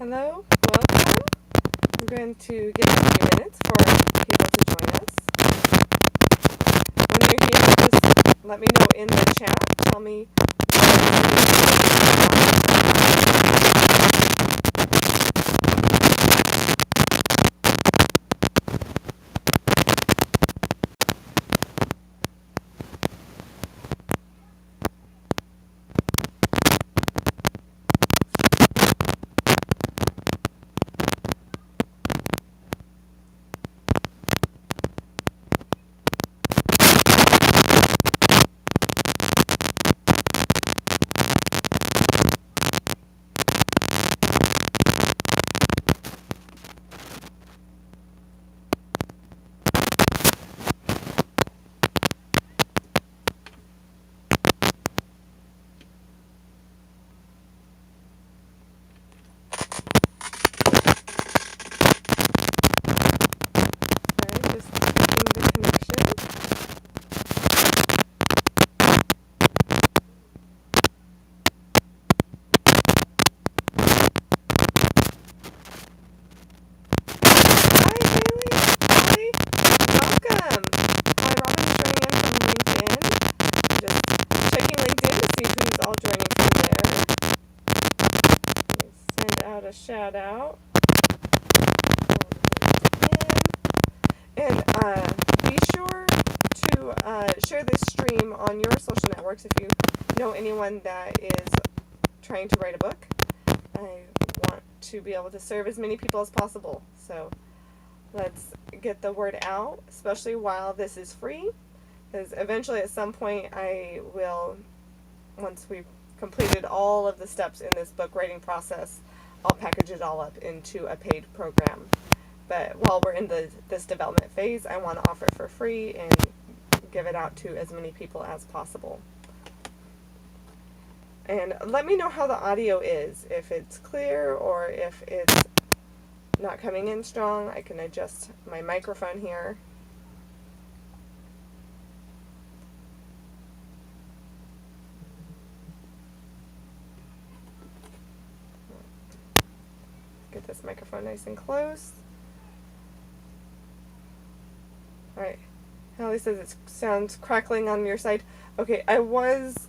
Hello, welcome. I'm going to give a few minutes for people to join us. When you're here, just let me know in the chat. Tell me. Okay, just checking the connection. Hi, Haley. Hi. Welcome. Hi, Robin's joining in from LinkedIn. Just checking LinkedIn to see who's all joining from there. Let me send out a shout out. And be sure to share this stream on your social networks if you know anyone that is trying to write a book. I want to be able to serve as many people as possible. So let's get the word out, especially while this is free, because eventually at some point I will, once we've completed all of the steps in this book writing process, I'll package it all up into a paid program. But while we're in this development phase, I want to offer it for free and give it out to as many people as possible. And let me know how the audio is, if it's clear or if it's not coming in strong. I can adjust my microphone here. Get this microphone nice and close. Alright, Hallie says it sounds crackling on your side. Okay, I was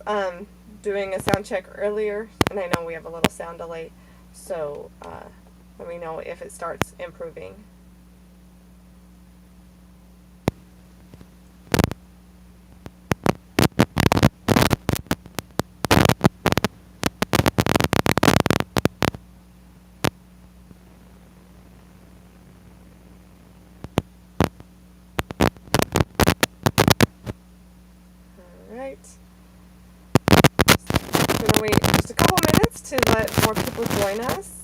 doing a sound check earlier, and I know we have a little sound delay, so let me know if it starts improving. Alright. I'm going to wait just a couple minutes to let more people join us.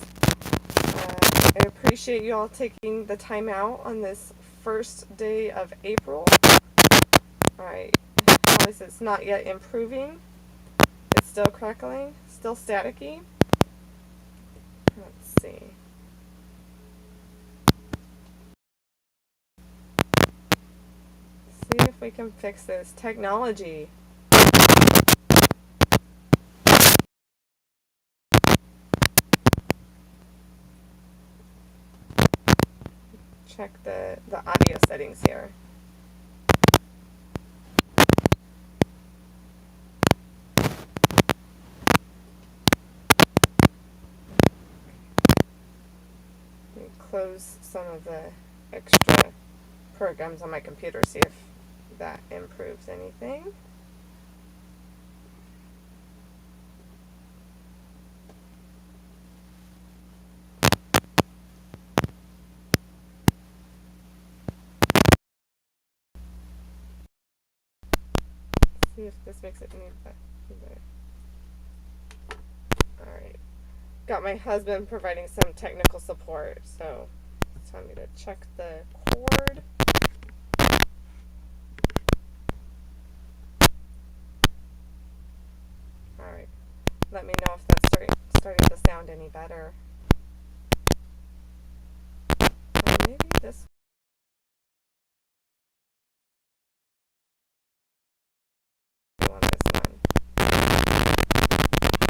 I appreciate you all taking the time out on this first day of April. Alright, Hallie says it's not yet improving. It's still crackling, still staticky. Let's see. See if we can fix this. Technology. Check the audio settings here. Let me close some of the extra programs on my computer, see if that improves anything. See if this makes it any better. Alright. Got my husband providing some technical support, so it's time to check the cord. Alright. Let me know if that's starting to sound any better. Maybe this. I want this one.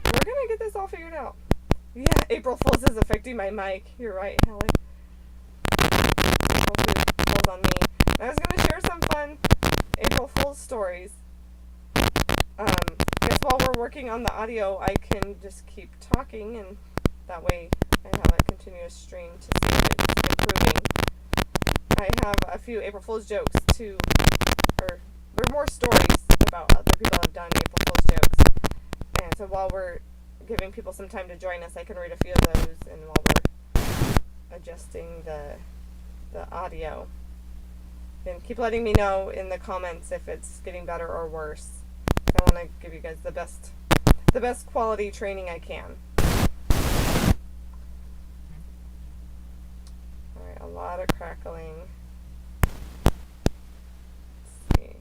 We're gonna get this all figured out. Yeah, April Fool's is affecting my mic. You're right, Hallie. Hopefully it falls on me. And I was going to share some fun April Fool's stories. I guess while we're working on the audio, I can just keep talking, and that way I have a continuous stream to see if it's improving. I have a few April Fool's jokes too, or there are more stories about other people have done April Fool's jokes. And so while we're giving people some time to join us, I can read a few of those, and while we're adjusting the audio. And keep letting me know in the comments if it's getting better or worse. I want to give you guys the best quality training I can. Alright, a lot of crackling. Let's see.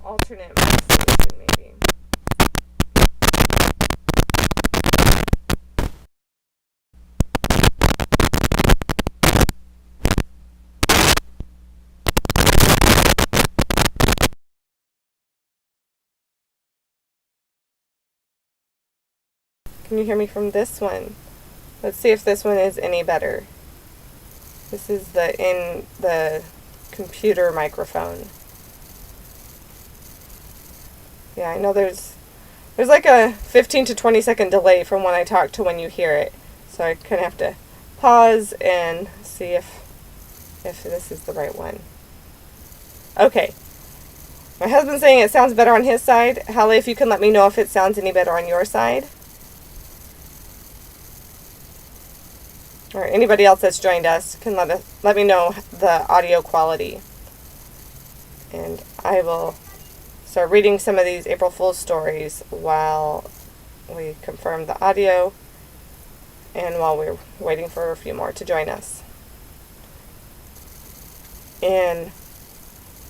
Alternate mic solution, maybe. Can you hear me from this one? Let's see if this one is any better. This is in the computer microphone. Yeah, I know there's like a 15 to 20 second delay from when I talk to when you hear it. So I kind of have to pause and see if this is the right one. Okay. My husband's saying it sounds better on his side. Hallie, if you can let me know if it sounds any better on your side. Or anybody else that's joined us can let me know the audio quality. And I will start reading some of these April Fool's stories while we confirm the audio and while we're waiting for a few more to join us. In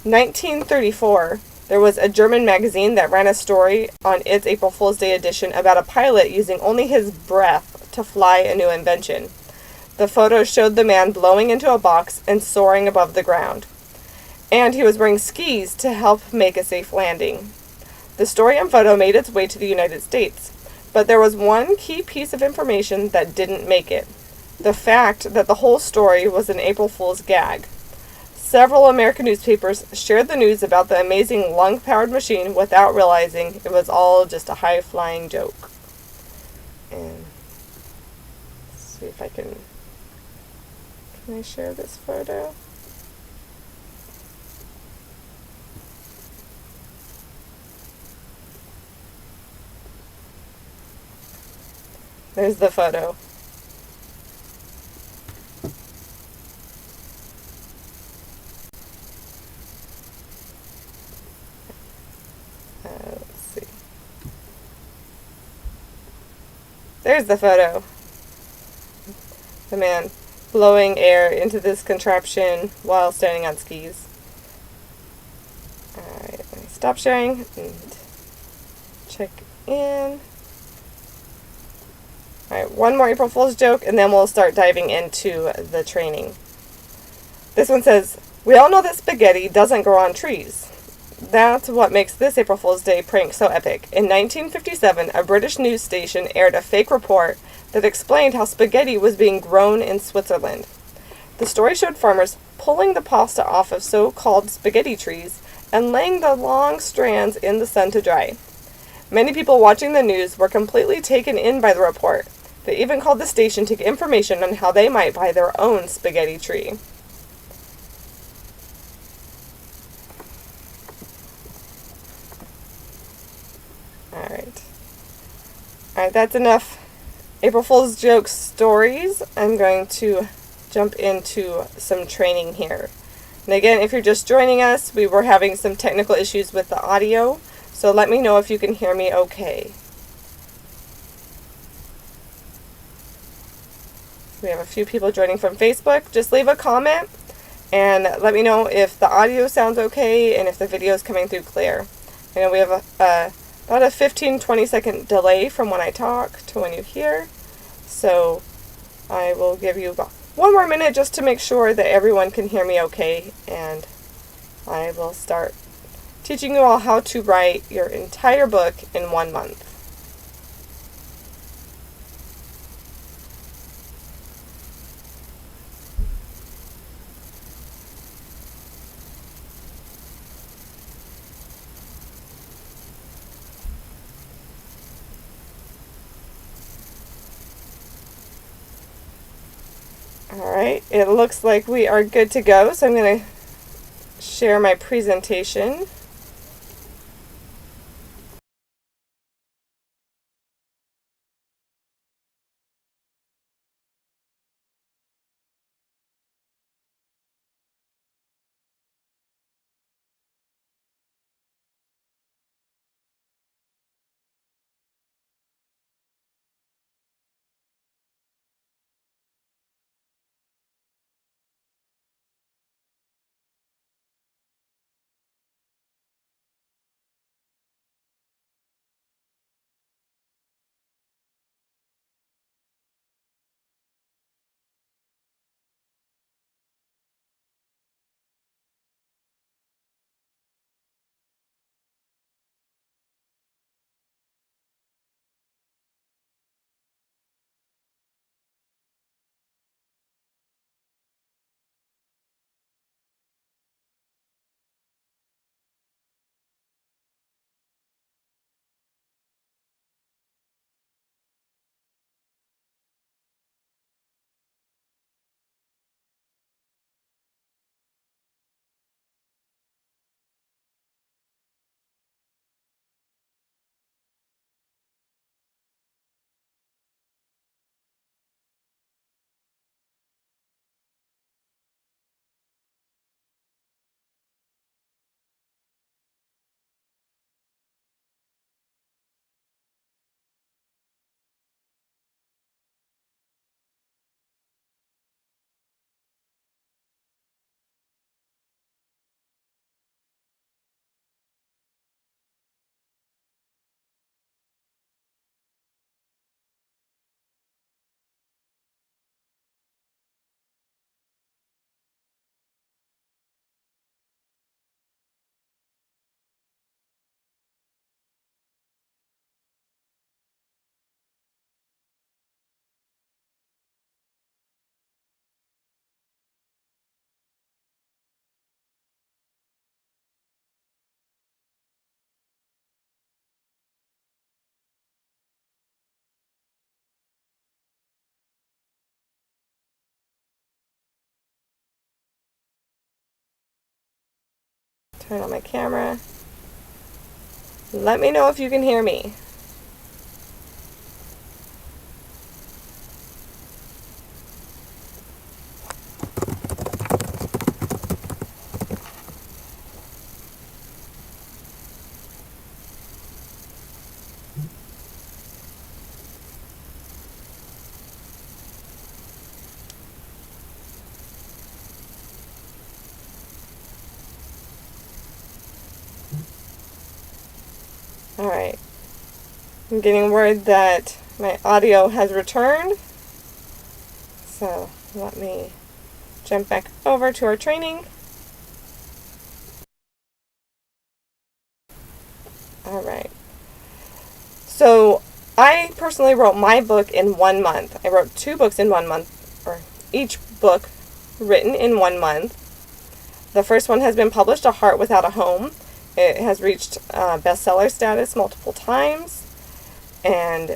1934, there was a German magazine that ran a story on its April Fool's Day edition about a pilot using only his breath to fly a new invention. The photo showed the man blowing into a box and soaring above the ground. And he was wearing skis to help make a safe landing. The story and photo made its way to the United States, but there was one key piece of information that didn't make it. The fact that the whole story was an April Fool's gag. Several American newspapers shared the news about the amazing lung-powered machine without realizing it was all just a high-flying joke. And let's see if I can I share this photo? There's the photo. Let's see. There's the photo. The man blowing air into this contraption while standing on skis. Alright, let me stop sharing and check in. Alright, one more April Fool's joke and then we'll start diving into the training. This one says, "We all know that spaghetti doesn't grow on trees. That's what makes this April Fool's Day prank so epic. In 1957, a British news station aired a fake report that explained how spaghetti was being grown in Switzerland. The story showed farmers pulling the pasta off of so-called spaghetti trees and laying the long strands in the sun to dry. Many people watching the news were completely taken in by the report. They even called the station to get information on how they might buy their own spaghetti tree." Alright, that's enough April Fool's joke stories. I'm going to jump into some training here. And again, if you're just joining us, we were having some technical issues with the audio, so let me know if you can hear me okay. We have a few people joining from Facebook. Just leave a comment and let me know if the audio sounds okay and if the video is coming through clear. I know we have about a 15-20 second delay from when I talk to when you hear. So I will give you about one more minute just to make sure that everyone can hear me okay, and I will start teaching you all how to write your entire book in 1 month. Alright, it looks like we are good to go, so I'm going to share my presentation. Turn on my camera. Let me know if you can hear me. Alright, I'm getting word that my audio has returned, so let me jump back over to our training. Alright, so I personally wrote my book in 1 month. I wrote 2 books in 1 month, or each book written in 1 month. The first one has been published, A Heart Without a Home. It has reached bestseller status multiple times. And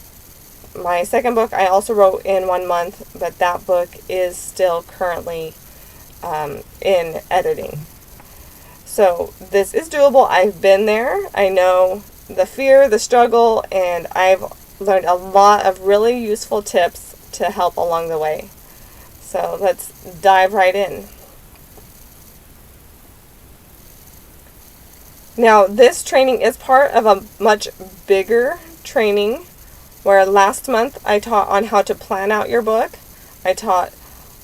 my second book I also wrote in 1 month, but that book is still currently in editing. So this is doable. I've been there. I know the fear, the struggle, and I've learned a lot of really useful tips to help along the way. So let's dive right in. Now, this training is part of a much bigger training where last month I taught on how to plan out your book. I taught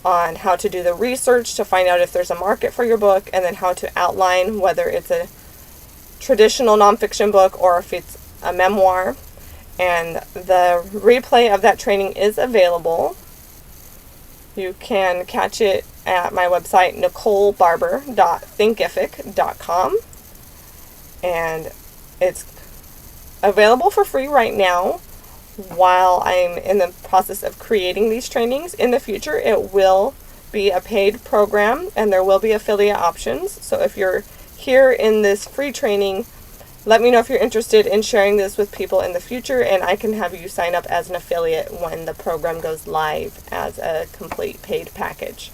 on how to do the research to find out if there's a market for your book, and then how to outline whether it's a traditional nonfiction book or if it's a memoir, and the replay of that training is available. You can catch it at my website, NicoleBarber.Thinkific.com, and it's available for free right now while I'm in the process of creating these trainings. In the future, it will be a paid program, and there will be affiliate options. So if you're here in this free training, let me know if you're interested in sharing this with people in the future, and I can have you sign up as an affiliate when the program goes live as a complete paid package.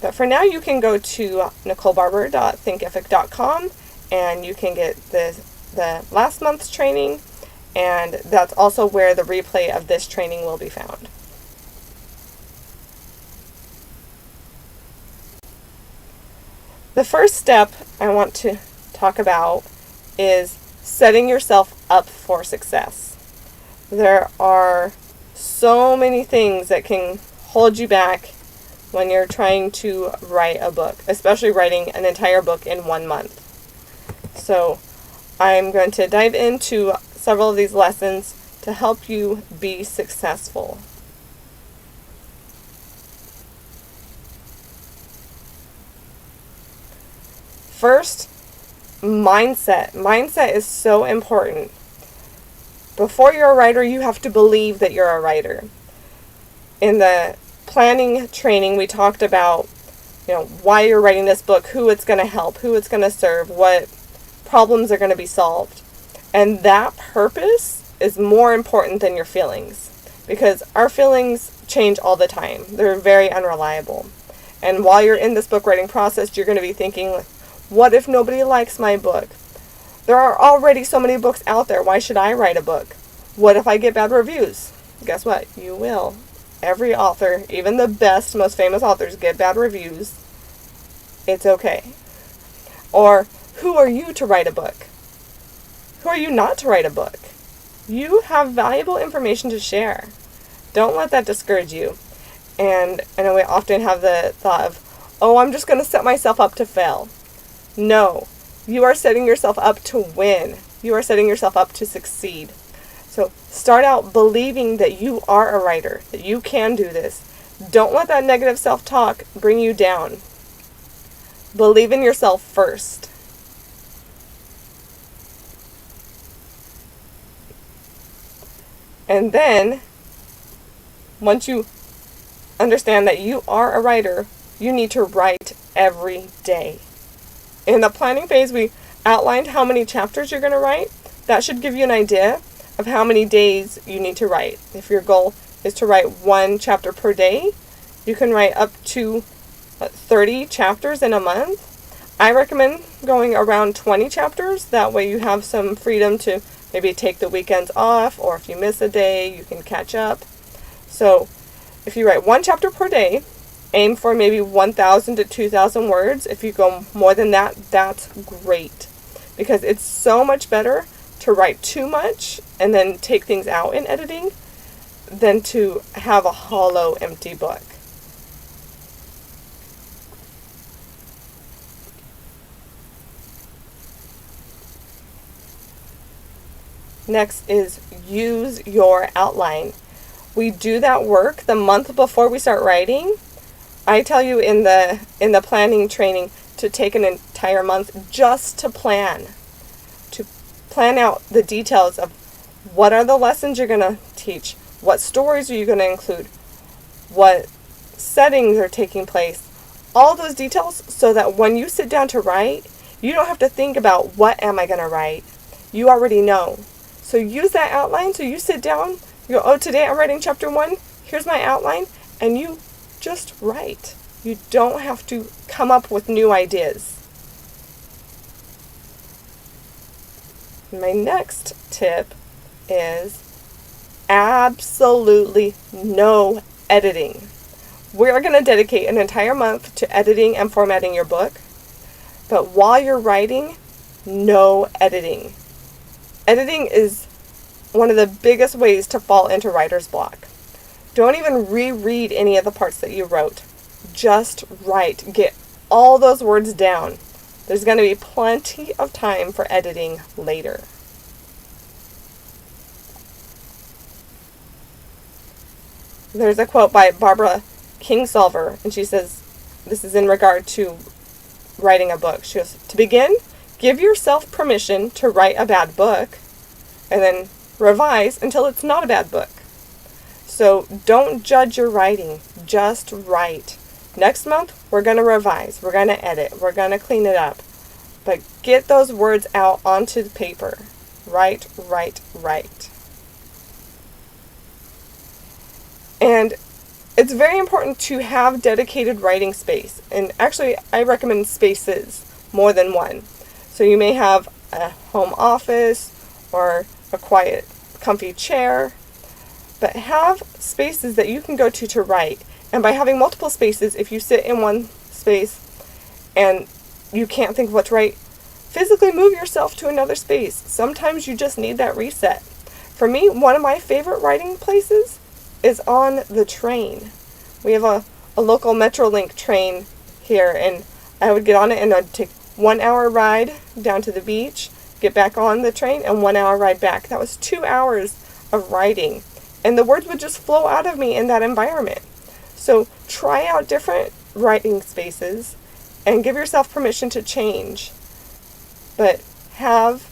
But for now, you can go to NicoleBarber.Thinkific.com, and you can get the last month's training, and that's also where the replay of this training will be found. The first step I want to talk about is setting yourself up for success. There are so many things that can hold you back when you're trying to write a book, especially writing an entire book in 1 month. So I'm going to dive into several of these lessons to help you be successful. First, mindset. Mindset is so important. Before you're a writer, you have to believe that you're a writer. In the planning training, we talked about, why you're writing this book, who it's going to help, who it's going to serve, what problems are going to be solved. And that purpose is more important than your feelings, because our feelings change all the time. They're very unreliable. And while you're in this book writing process, you're going to be thinking, what if nobody likes my book? There are already so many books out there. Why should I write a book? What if I get bad reviews? Guess what? You will. Every author, even the best, most famous authors, get bad reviews. It's okay. Or, who are you to write a book? Who are you not to write a book? You have valuable information to share. Don't let that discourage you. And I know we often have the thought of, I'm just going to set myself up to fail. No, you are setting yourself up to win. You are setting yourself up to succeed. So start out believing that you are a writer, that you can do this. Don't let that negative self-talk bring you down. Believe in yourself first. And then, once you understand that you are a writer, you need to write every day. In the planning phase, we outlined how many chapters you're going to write. That should give you an idea of how many days you need to write. If your goal is to write 1 chapter per day, you can write up to 30 chapters in a month. I recommend going around 20 chapters. That way you have some freedom to maybe take the weekends off, or if you miss a day, you can catch up. So if you write 1 chapter per day, aim for maybe 1,000 to 2,000 words. If you go more than that, that's great. Because it's so much better to write too much and then take things out in editing than to have a hollow, empty book. Next is use your outline. We do that work the month before we start writing. I tell you in the planning training to take an entire month just to plan out the details of what are the lessons you're going to teach, what stories are you going to include, what settings are taking place, all those details, so that when you sit down to write, you don't have to think about what am I going to write. You already know. So use that outline. So you sit down, you go, today I'm writing chapter 1, here's my outline, and you just write. You don't have to come up with new ideas. My next tip is absolutely no editing. We're going to dedicate an entire month to editing and formatting your book, but while you're writing, no editing. Editing is one of the biggest ways to fall into writer's block. Don't even reread any of the parts that you wrote. Just write. Get all those words down. There's going to be plenty of time for editing later. there's a quote by Barbara Kingsolver, and she says, this is in regard to writing a book. She goes, to begin, give yourself permission to write a bad book, and then revise until it's not a bad book. So don't judge your writing, just write. Next month, we're going to revise, we're going to edit, we're going to clean it up. But get those words out onto the paper. Write, write, write. And it's very important to have dedicated writing space. And actually, I recommend spaces, more than one. So you may have a home office or a quiet, comfy chair. But have spaces that you can go to write. And by having multiple spaces, if you sit in one space and you can't think of what to write, physically move yourself to another space. Sometimes you just need that reset. For me, one of my favorite writing places is on the train. We have a local Metrolink train here, and I would get on it and I'd take 1 hour ride down to the beach, get back on the train, and 1 hour ride back. That was 2 hours of writing. And the words would just flow out of me in that environment. So try out different writing spaces and give yourself permission to change. But have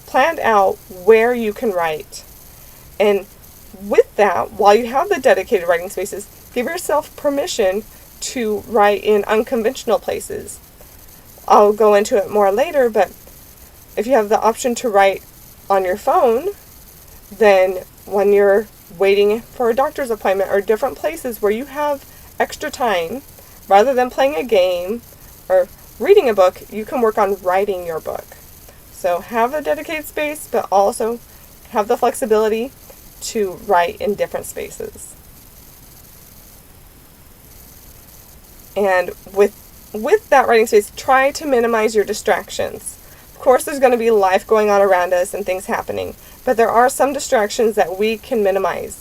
planned out where you can write. And with that, while you have the dedicated writing spaces, give yourself permission to write in unconventional places. I'll go into it more later, but if you have the option to write on your phone, then when you're waiting for a doctor's appointment or different places where you have extra time, rather than playing a game or reading a book, you can work on writing your book. So have a dedicated space, but also have the flexibility to write in different spaces. And with that writing space, try to minimize your distractions. Of course, there's going to be life going on around us and things happening, but there are some distractions that we can minimize.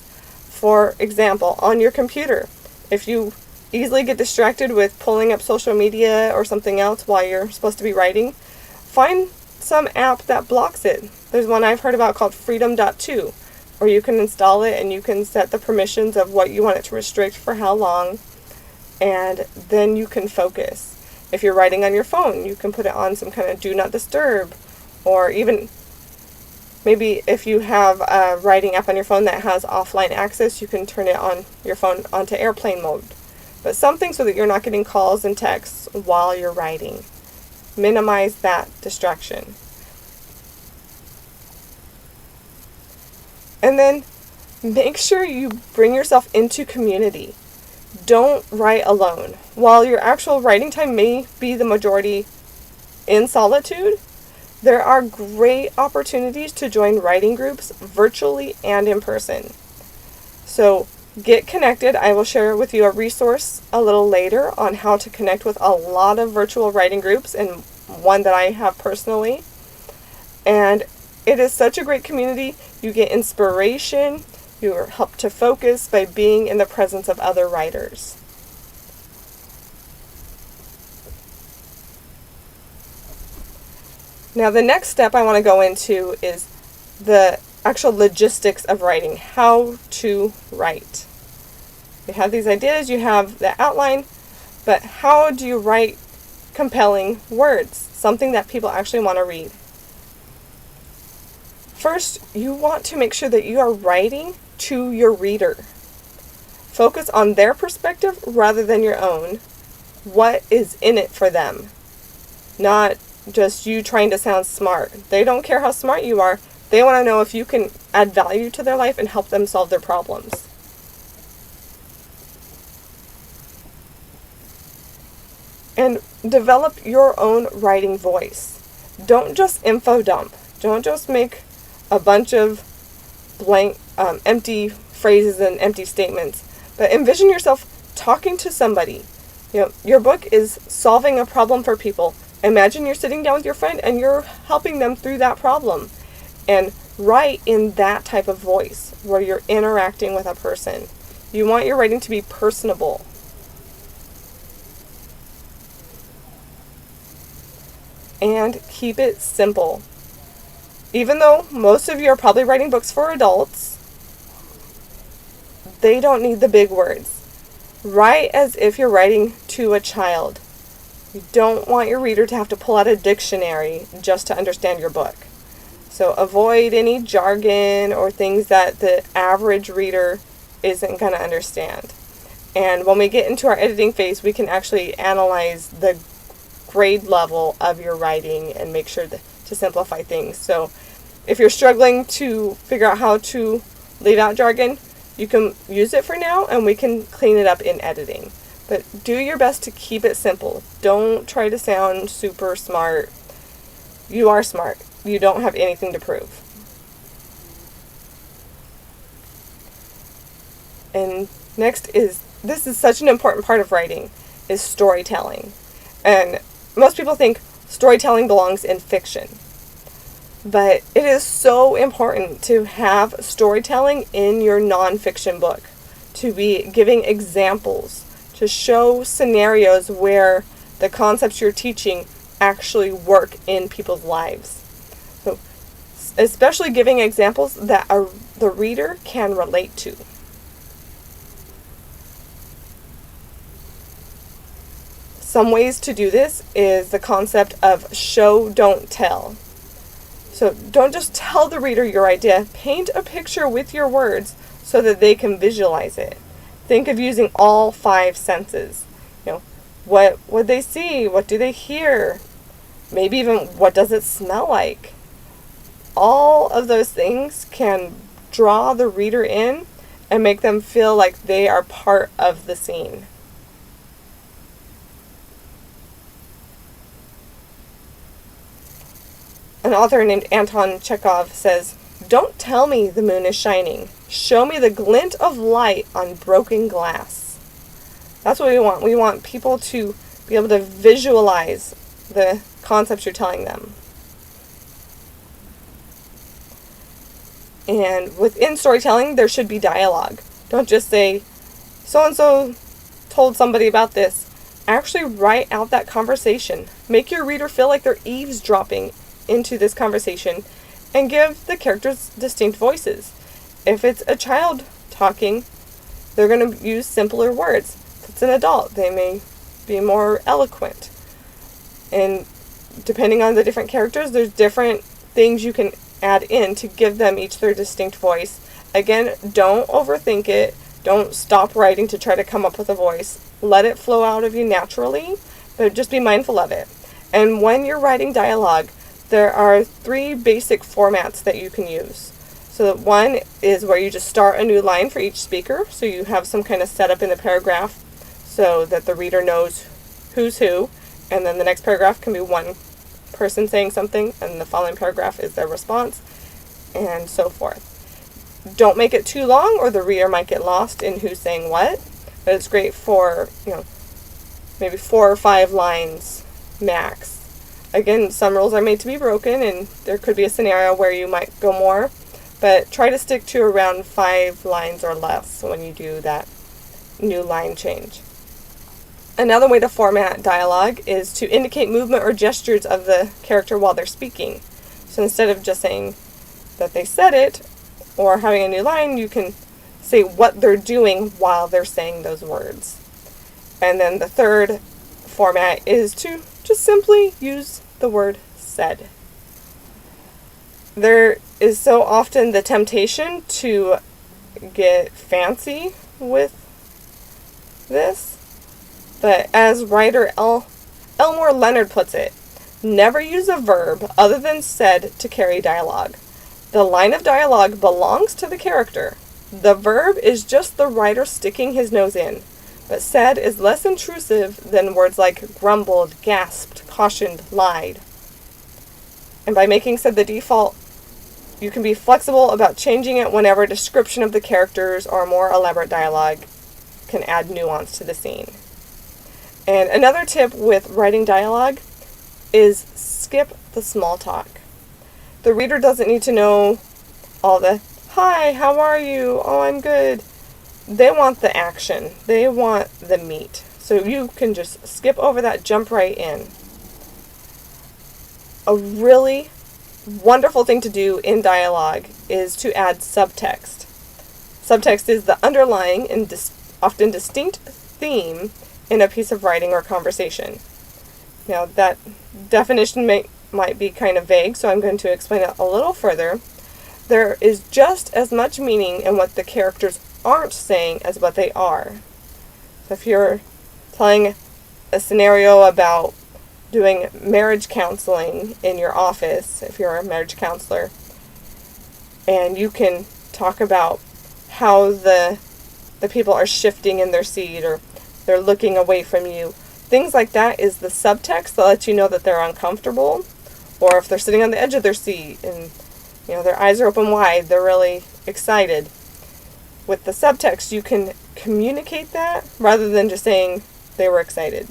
For example, on your computer, if you easily get distracted with pulling up social media or something else while you're supposed to be writing, find some app that blocks it. There's one I've heard about called Freedom.to, where you can install it and you can set the permissions of what you want it to restrict for how long, and then you can focus. If you're writing on your phone, you can put it on some kind of do not disturb, or even maybe if you have a writing app on your phone that has offline access, you can turn it on your phone onto airplane mode. But something so that you're not getting calls and texts while you're writing. Minimize that distraction. And then make sure you bring yourself into community. Don't write alone. While your actual writing time may be the majority in solitude, there are great opportunities to join writing groups virtually and in person. So get connected. I will share with you a resource a little later on how to connect with a lot of virtual writing groups, and one that I have personally. And it is such a great community. You get inspiration. You are helped to focus by being in the presence of other writers. Now, the next step I want to go into is the actual logistics of writing, how to write. You have these ideas, you have the outline, but how do you write compelling words, something that people actually want to read? First, you want to make sure that you are writing to your reader. Focus on their perspective rather than your own. What is in it for them? Not just you trying to sound smart. They don't care how smart you are. They want to know if you can add value to their life and help them solve their problems. And develop your own writing voice. Don't just info dump. Don't just make a bunch of blank, empty phrases and empty statements. But envision yourself talking to somebody. Your book is solving a problem for people. Imagine you're sitting down with your friend and you're helping them through that problem. And write in that type of voice where you're interacting with a person. You want your writing to be personable. And keep it simple. Even though most of you are probably writing books for adults, They don't need the big words. Write as if you're writing to a child. You don't want your reader to have to pull out a dictionary just to understand your book. So avoid any jargon or things that the average reader isn't going to understand. And when we get into our editing phase, we can actually analyze the grade level of your writing and make sure to simplify things. So if you're struggling to figure out how to leave out jargon, you can use it for now and we can clean it up in editing. But do your best to keep it simple. Don't try to sound super smart. You are smart. You don't have anything to prove. And next this is such an important part of writing, is storytelling. And most people think storytelling belongs in fiction. But it is so important to have storytelling in your nonfiction book, to be giving examples, to show scenarios where the concepts you're teaching actually work in people's lives. So, especially giving examples that the reader can relate to. Some ways to do this is the concept of show, don't tell. So don't just tell the reader your idea. Paint a picture with your words so that they can visualize it. Think of using all 5 senses. What would they see? What do they hear? Maybe even what does it smell like? All of those things can draw the reader in and make them feel like they are part of the scene. An author named Anton Chekhov says, "Don't tell me the moon is shining. Show me the glint of light on broken glass." That's what we want. We want people to be able to visualize the concepts you're telling them. And within storytelling, there should be dialogue. Don't just say, so-and-so told somebody about this. Actually write out that conversation. Make your reader feel like they're eavesdropping into this conversation and give the characters distinct voices. If it's a child talking, they're going to use simpler words. If it's an adult, they may be more eloquent. And depending on the different characters, there's different things you can add in to give them each their distinct voice. Again, don't overthink it. Don't stop writing to try to come up with a voice. Let it flow out of you naturally, but just be mindful of it. And when you're writing dialogue, there are 3 basic formats that you can use. So one is where you just start a new line for each speaker, so you have some kind of setup in the paragraph so that the reader knows who's who, and then the next paragraph can be one person saying something, and the following paragraph is their response, and so forth. Don't make it too long or the reader might get lost in who's saying what, but it's great for, maybe 4 or 5 lines max. Again, some rules are made to be broken, and there could be a scenario where you might go more, but try to stick to around 5 lines or less when you do that new line change. Another way to format dialogue is to indicate movement or gestures of the character while they're speaking. So instead of just saying that they said it or having a new line, you can say what they're doing while they're saying those words. And then the third format is to just simply use the word said. There is so often the temptation to get fancy with this, but as writer Elmore Leonard puts it, never use a verb other than said to carry dialogue. The line of dialogue belongs to the character. The verb is just the writer sticking his nose in, but said is less intrusive than words like grumbled, gasped, cautioned, lied. And by making said the default, you can be flexible about changing it whenever a description of the characters or more elaborate dialogue can add nuance to the scene. And another tip with writing dialogue is skip the small talk. The reader doesn't need to know all the, "Hi, how are you? Oh, I'm good." They want the action. They want the meat. So you can just skip over that, jump right in. A really wonderful thing to do in dialogue is to add subtext. Subtext is the underlying and often distinct theme in a piece of writing or conversation. Now, that definition might be kind of vague, so I'm going to explain it a little further. There is just as much meaning in what the characters aren't saying as what they are. So if you're telling a scenario about doing marriage counseling in your office, if you're a marriage counselor, and you can talk about how the people are shifting in their seat or they're looking away from you. Things like that is the subtext that lets you know that they're uncomfortable, or if they're sitting on the edge of their seat and their eyes are open wide, they're really excited. With the subtext, you can communicate that rather than just saying they were excited.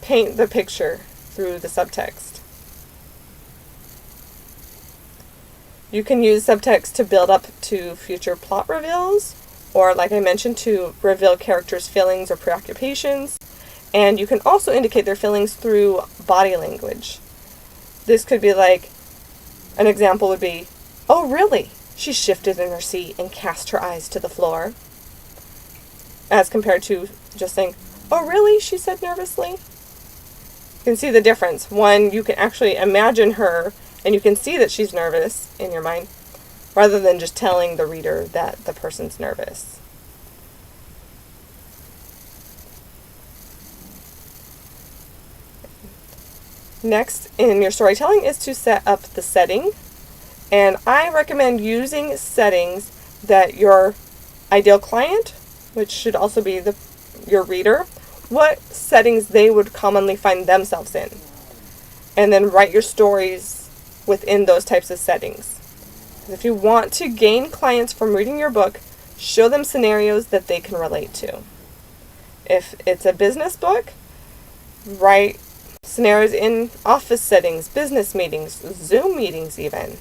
Paint the picture through the subtext. You can use subtext to build up to future plot reveals, or like I mentioned, to reveal characters' feelings or preoccupations. And you can also indicate their feelings through body language. This could be like, an example would be, "Oh, really? She shifted in her seat and cast her eyes to the floor." As compared to just saying, "Oh, really?" she said nervously. You can see the difference. One, you can actually imagine her and you can see that she's nervous in your mind, rather than just telling the reader that the person's nervous. Next in your storytelling is to set up the setting. And I recommend using settings that your ideal client, which should also be your reader, what settings they would commonly find themselves in. And then write your stories within those types of settings. If you want to gain clients from reading your book, show them scenarios that they can relate to. If it's a business book, write scenarios in office settings, business meetings, Zoom meetings even.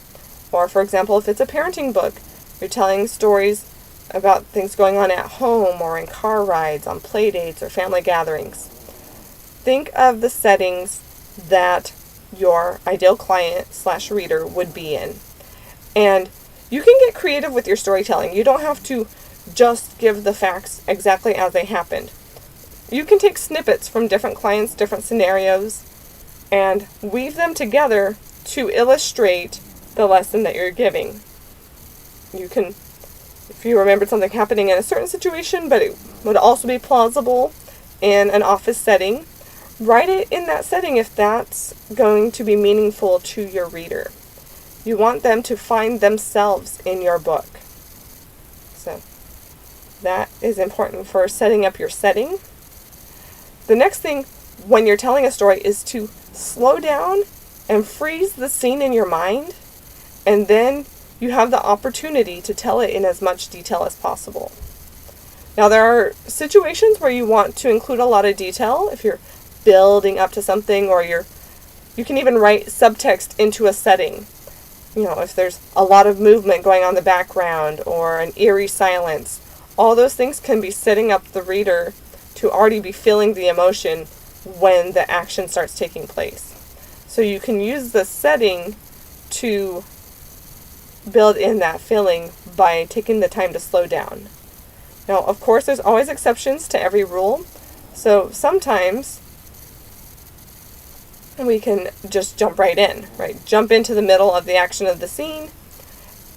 Or for example, if it's a parenting book, you're telling stories about things going on at home or in car rides, on play dates or family gatherings. Think of the settings that your ideal client / reader would be in. And you can get creative with your storytelling. You don't have to just give the facts exactly as they happened. You can take snippets from different clients, different scenarios, and weave them together to illustrate the lesson that you're giving. You can, if you remembered something happening in a certain situation, but it would also be plausible in an office setting, write it in that setting if that's going to be meaningful to your reader. You want them to find themselves in your book. So that is important for setting up your setting. The next thing when you're telling a story is to slow down and freeze the scene in your mind, and then you have the opportunity to tell it in as much detail as possible. Now, there are situations where you want to include a lot of detail if you're building up to something, or you can even write subtext into a setting. If there's a lot of movement going on in the background or an eerie silence, all those things can be setting up the reader to already be feeling the emotion when the action starts taking place. So you can use the setting to build in that feeling by taking the time to slow down. Now, of course, there's always exceptions to every rule. So sometimes we can just jump right in, right? Jump into the middle of the action of the scene,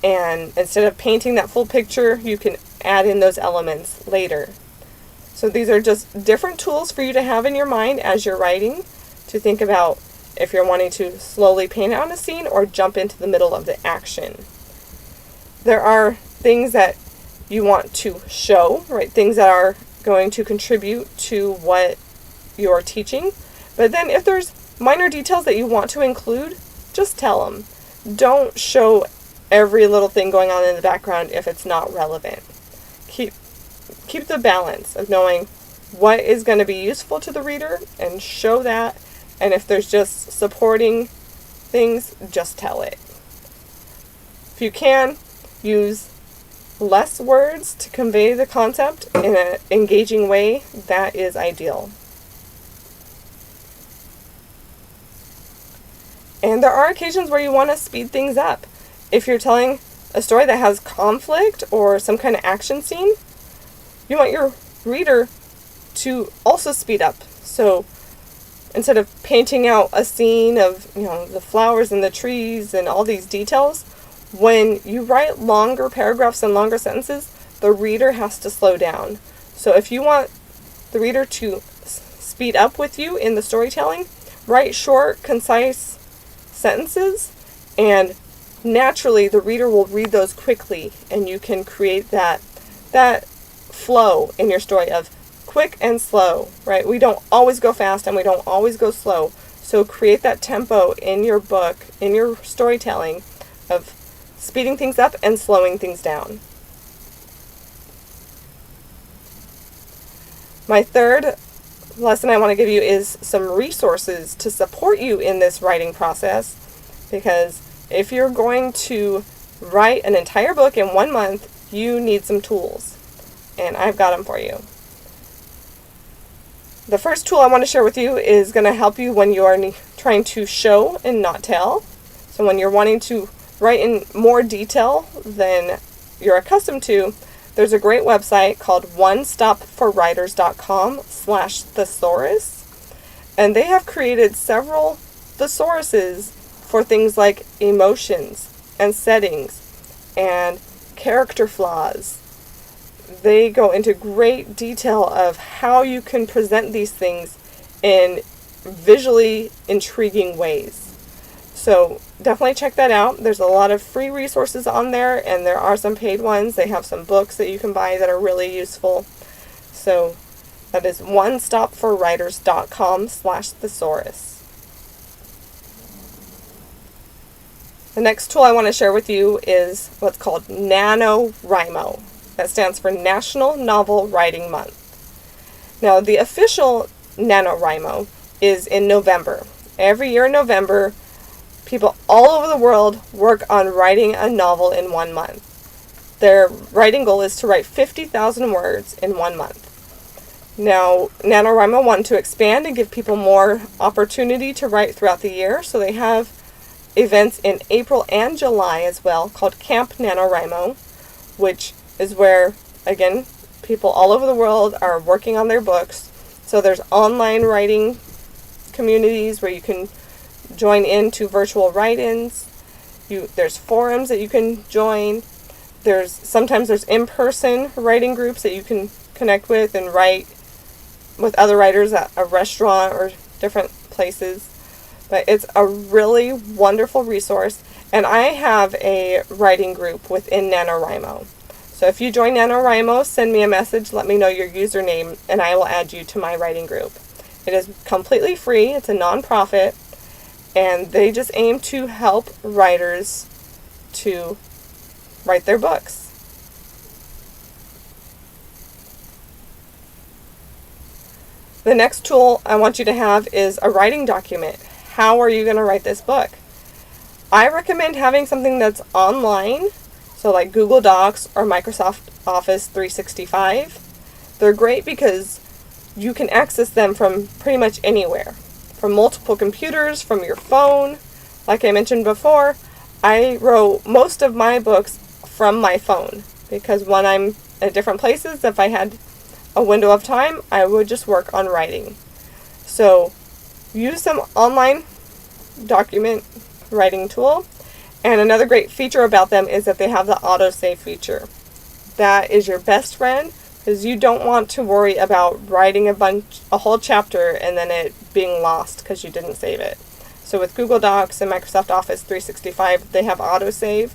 and instead of painting that full picture, you can add in those elements later. So these are just different tools for you to have in your mind as you're writing, to think about if you're wanting to slowly paint out a scene or jump into the middle of the action. There are things that you want to show, right? Things that are going to contribute to what you're teaching. But then if there's minor details that you want to include, just tell them. Don't show every little thing going on in the background if it's not relevant. Keep the balance of knowing what is going to be useful to the reader and show that. And if there's just supporting things, just tell it. If you can, use less words to convey the concept in an engaging way. That is ideal. And there are occasions where you want to speed things up. If you're telling a story that has conflict or some kind of action scene, you want your reader to also speed up. So instead of painting out a scene of, the flowers and the trees and all these details, when you write longer paragraphs and longer sentences, the reader has to slow down. So if you want the reader to speed up with you in the storytelling, write short, concise sentences, and naturally the reader will read those quickly, and you can create that flow in your story of quick and slow, right? We don't always go fast and we don't always go slow. So create that tempo in your book, in your storytelling, of speeding things up and slowing things down. My third lesson I want to give you is some resources to support you in this writing process, because if you're going to write an entire book in 1 month, you need some tools, and I've got them for you. The first tool I want to share with you is going to help you when you are trying to show and not tell. So when you're wanting to write in more detail than you're accustomed to, there's a great website called onestopforwriters.com/thesaurus, and they have created several thesauruses for things like emotions and settings and character flaws. They go into great detail of how you can present these things in visually intriguing ways. So definitely check that out. There's a lot of free resources on there, and there are some paid ones. They have some books that you can buy that are really useful. So that is onestopforwriters.com/thesaurus. The next tool I want to share with you is what's called NaNoWriMo. That stands for National Novel Writing Month. Now, the official NaNoWriMo is in November. Every year in November, people all over the world work on writing a novel in 1 month. Their writing goal is to write 50,000 words in 1 month. Now, NaNoWriMo wanted to expand and give people more opportunity to write throughout the year, so they have events in April and July as well called Camp NaNoWriMo, which is where, again, people all over the world are working on their books. So there's online writing communities where you can join into virtual write-ins. There's forums that you can join. Sometimes there's in-person writing groups that you can connect with and write with other writers at a restaurant or different places. But it's a really wonderful resource, and I have a writing group within NaNoWriMo. So if you join NaNoWriMo, send me a message, let me know your username, and I will add you to my writing group. It is completely free, it's a nonprofit, and they just aim to help writers to write their books. The next tool I want you to have is a writing document. How are you going to write this book? I recommend having something that's online, so like Google Docs or Microsoft Office 365. They're great because you can access them from pretty much anywhere. From multiple computers, from your phone. Like I mentioned before, I wrote most of my books from my phone, because when I'm at different places, if I had a window of time, I would just work on writing. So use some online document writing tool. And another great feature about them is that they have the autosave feature. That is your best friend, because you don't want to worry about writing a whole chapter and then it being lost because you didn't save it. So with Google Docs and Microsoft Office 365, they have autosave,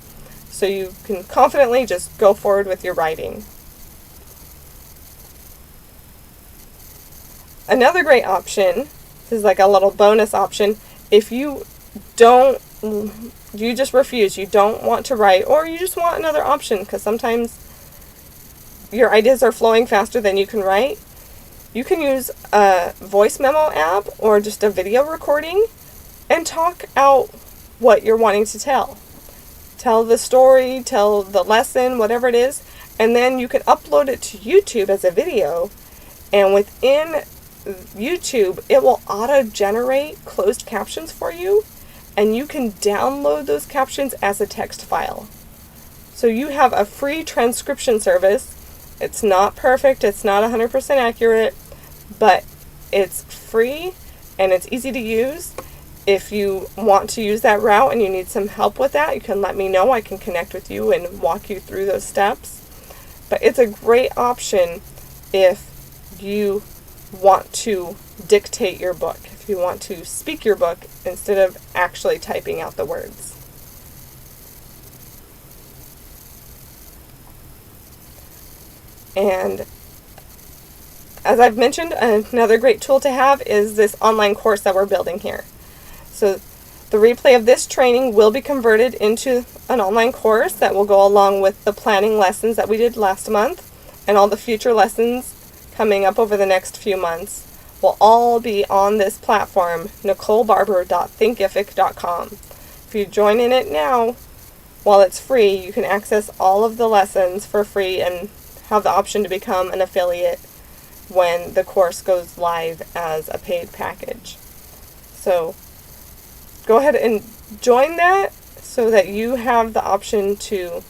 so you can confidently just go forward with your writing. Another great option, this is like a little bonus option, if you just refuse, you don't want to write, or you just want another option because sometimes your ideas are flowing faster than you can write, you can use a voice memo app or just a video recording and talk out what you're wanting to tell. Tell the story, tell the lesson, whatever it is, and then you can upload it to YouTube as a video, and within YouTube it will auto-generate closed captions for you, and you can download those captions as a text file. So you have a free transcription service. It's not perfect, it's not 100% accurate, but it's free and it's easy to use. If you want to use that route and you need some help with that, you can let me know. I can connect with you and walk you through those steps. But it's a great option if you want to dictate your book, if you want to speak your book instead of actually typing out the words. And as I've mentioned, another great tool to have is this online course that we're building here. So the replay of this training will be converted into an online course that will go along with the planning lessons that we did last month, and all the future lessons coming up over the next few months will all be on this platform, NicoleBarber.Thinkific.com. If you join in it now, while it's free, you can access all of the lessons for free and have the option to become an affiliate when the course goes live as a paid package. So go ahead and join that so that you have the option to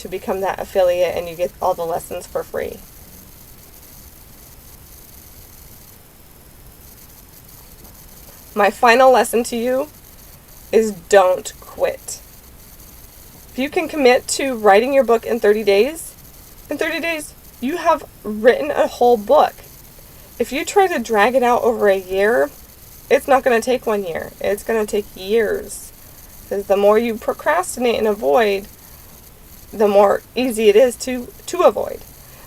become that affiliate and you get all the lessons for free. My final lesson to you is don't quit. If you can commit to writing your book in 30 days, you have written a whole book. If you try to drag it out over a year, it's not going to take 1 year. It's going to take years. Because the more you procrastinate and avoid, the more easy it is to avoid.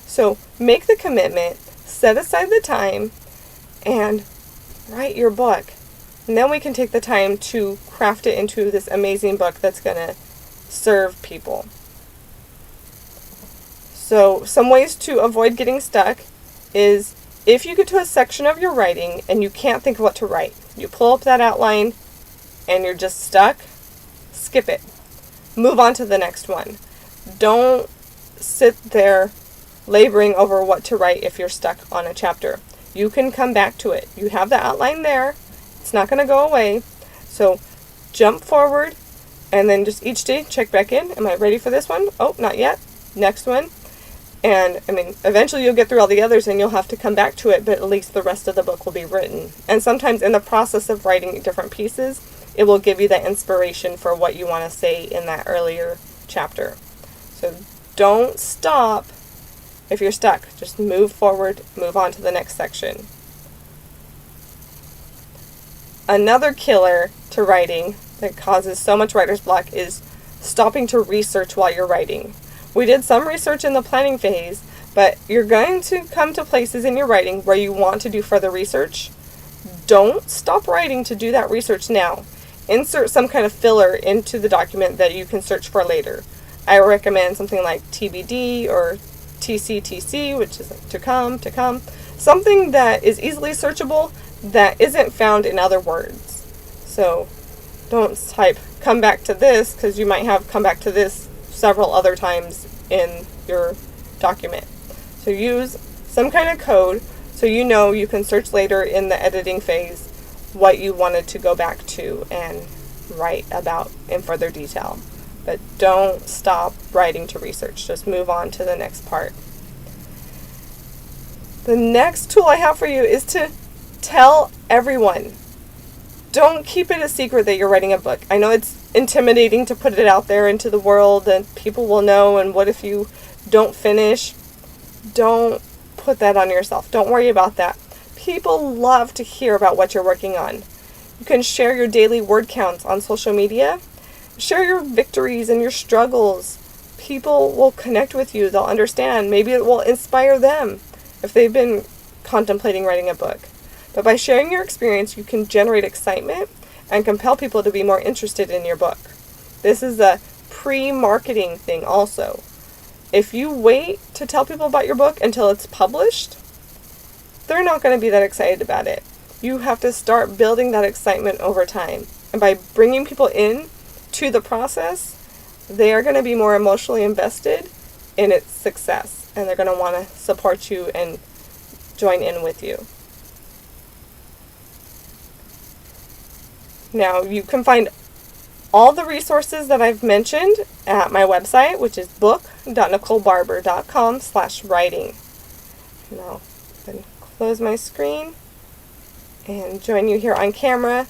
So make the commitment, set aside the time, and write your book. And then we can take the time to craft it into this amazing book that's going to serve people. So some ways to avoid getting stuck is if you get to a section of your writing and you can't think of what to write, you pull up that outline and you're just stuck, skip it. Move on to the next one. Don't sit there laboring over what to write if you're stuck on a chapter. You can come back to it. You have the outline there. It's not going to go away. So jump forward and then just each day check back in. Am I ready for this one? Oh, not yet. Next one. And, eventually you'll get through all the others and you'll have to come back to it, but at least the rest of the book will be written. And sometimes in the process of writing different pieces, it will give you the inspiration for what you want to say in that earlier chapter. So don't stop if you're stuck. Just move forward, move on to the next section. Another killer to writing that causes so much writer's block is stopping to research while you're writing. We did some research in the planning phase, but you're going to come to places in your writing where you want to do further research. Don't stop writing to do that research now. Insert some kind of filler into the document that you can search for later. I recommend something like TBD or TCTC, which is like to come, something that is easily searchable that isn't found in other words. So don't type come back to this, because you might have come back to this several other times in your document. So use some kind of code so you know you can search later in the editing phase what you wanted to go back to and write about in further detail. But don't stop writing to research. Just move on to the next part. The next tool I have for you is to tell everyone. Don't keep it a secret that you're writing a book. I know it's intimidating to put it out there into the world and people will know, and what if you don't finish? Don't put that on yourself. Don't worry about that. People love to hear about what you're working on. You can share your daily word counts on social media. Share your victories and your struggles. People will connect with you. They'll understand. Maybe it will inspire them if they've been contemplating writing a book. But by sharing your experience, you can generate excitement and compel people to be more interested in your book. This is a pre-marketing thing also. If you wait to tell people about your book until it's published, they're not going to be that excited about it. You have to start building that excitement over time. And by bringing people in to the process, they are going to be more emotionally invested in its success. And they're going to want to support you and join in with you. Now, you can find all the resources that I've mentioned at my website, which is book.nicolebarber.com/writing. Now, then close my screen and join you here on camera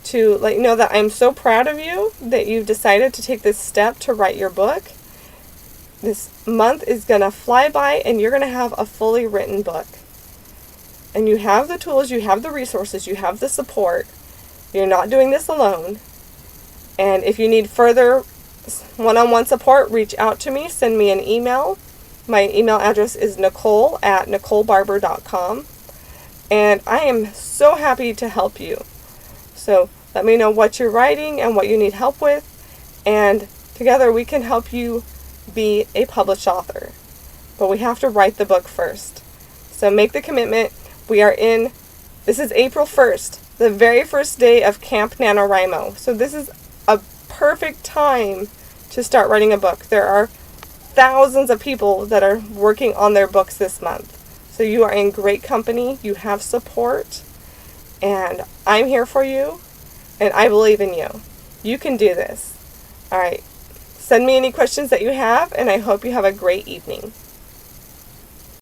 to let you know that I'm so proud of you that you've decided to take this step to write your book. This month is going to fly by and you're going to have a fully written book. And you have the tools, you have the resources, you have the support. You're not doing this alone. And if you need further one-on-one support, reach out to me, send me an email. My email address is nicole@nicolebarber.com. And I am so happy to help you. So let me know what you're writing and what you need help with. And together we can help you be a published author. But we have to write the book first. So make the commitment. This is April 1st, the very first day of Camp NaNoWriMo. So this is a perfect time to start writing a book. There are thousands of people that are working on their books this month. So you are in great company. You have support. And I'm here for you. And I believe in you. You can do this. All right. Send me any questions that you have, and I hope you have a great evening.